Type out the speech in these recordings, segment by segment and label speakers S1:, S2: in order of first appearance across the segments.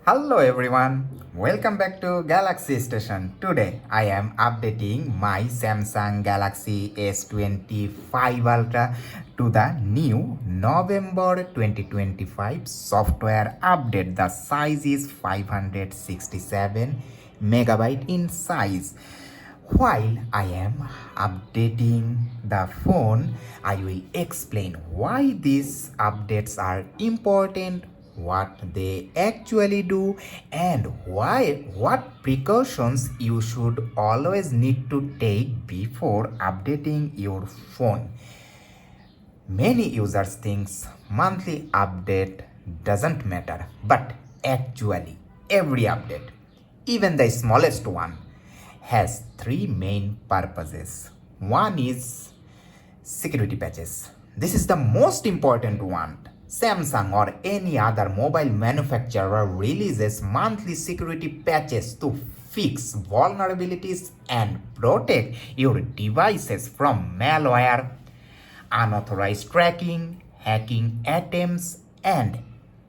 S1: Hello everyone, welcome back to Galaxy Station. Today I am updating my Samsung Galaxy S25 Ultra to the new November 2025 software update. The size is 567 megabyte in size. While I am updating the phone, I will explain why these updates are important, what they actually do, and what precautions you should always need to take before updating your phone. Many users think monthly update doesn't matter, but actually every update, even the smallest one, has three main purposes. One is security patches. This is the most important one. Samsung or any other mobile manufacturer releases monthly security patches to fix vulnerabilities and protect your devices from malware, unauthorized tracking, hacking attempts, and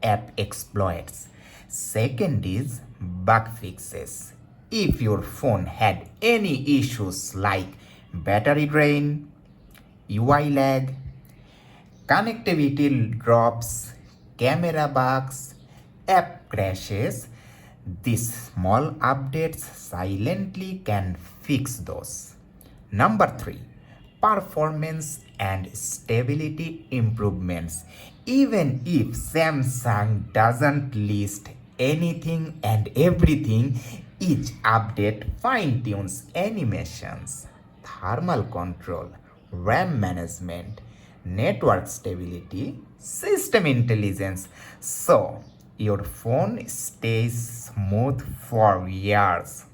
S1: app exploits. Second is bug fixes. If your phone had any issues like battery drain, UI lag, connectivity drops, camera bugs, app crashes, these small updates silently can fix those. Number 3, performance and stability improvements. Even if Samsung doesn't list anything and everything, each update fine tunes animations, thermal control, RAM management, network stability, system intelligence. So your phone stays smooth for years.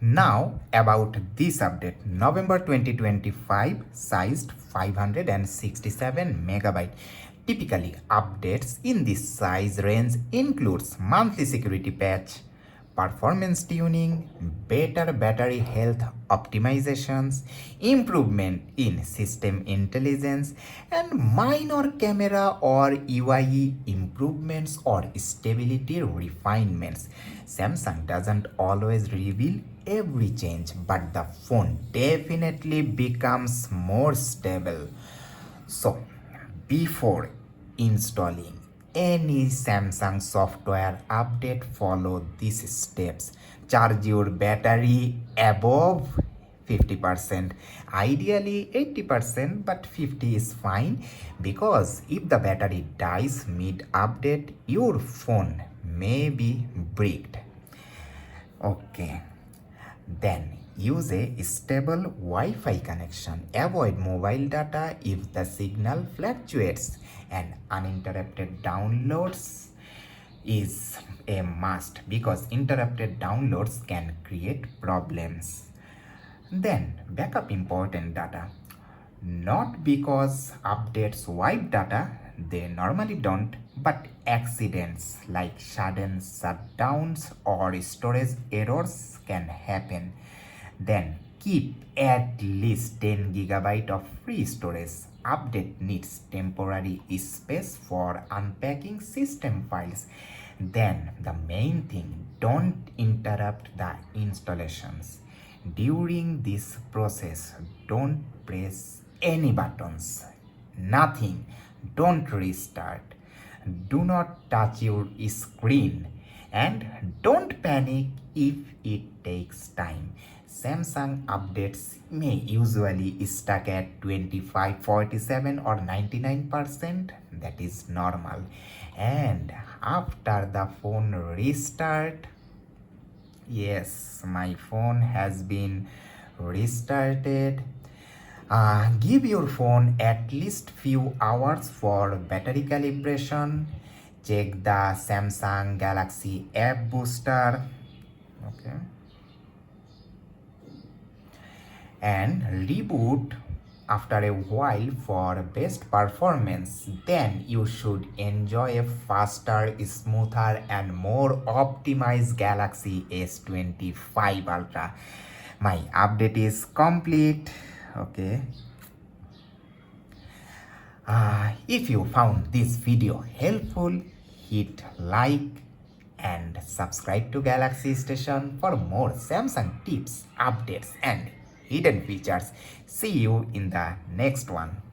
S1: Now about this update, November 2025, sized 567 megabyte. Typically, updates in this size range includes monthly security patch, performance tuning, better battery health optimizations, improvement in system intelligence, and minor camera or UI improvements or stability refinements. Samsung doesn't always reveal every change, but the phone definitely becomes more stable. So, before installing any Samsung software update, follow these steps. Charge your battery above 50%, ideally 80%, but 50 is fine because if the battery dies mid update, your phone may be bricked. Okay. Then use a stable Wi-Fi connection. Avoid mobile data if the signal fluctuates, and uninterrupted downloads is a must because interrupted downloads can create problems. Then backup important data. Not because updates wipe data, they normally don't, but accidents like sudden shutdowns or storage errors can happen. Then keep at least 10 gigabyte of free storage. Update needs temporary space for unpacking system files. Then the main thing, don't interrupt the installations. During this process, don't press any buttons. Nothing. Don't restart. Do not touch your screen. And don't panic if it takes time. Samsung updates may usually stuck at 25, 47 or 99%. That is normal. And after the phone restart, yes, my phone has been restarted. Give your phone at least few hours for battery calibration. Check the Samsung Galaxy app booster. Okay. And reboot after a while for best performance. Then you should enjoy a faster, smoother, and more optimized Galaxy S25 Ultra. My update is complete. Okay. If you found this video helpful, hit like, and subscribe to Galaxy Station for more Samsung tips, updates, and hidden features. See you in the next one.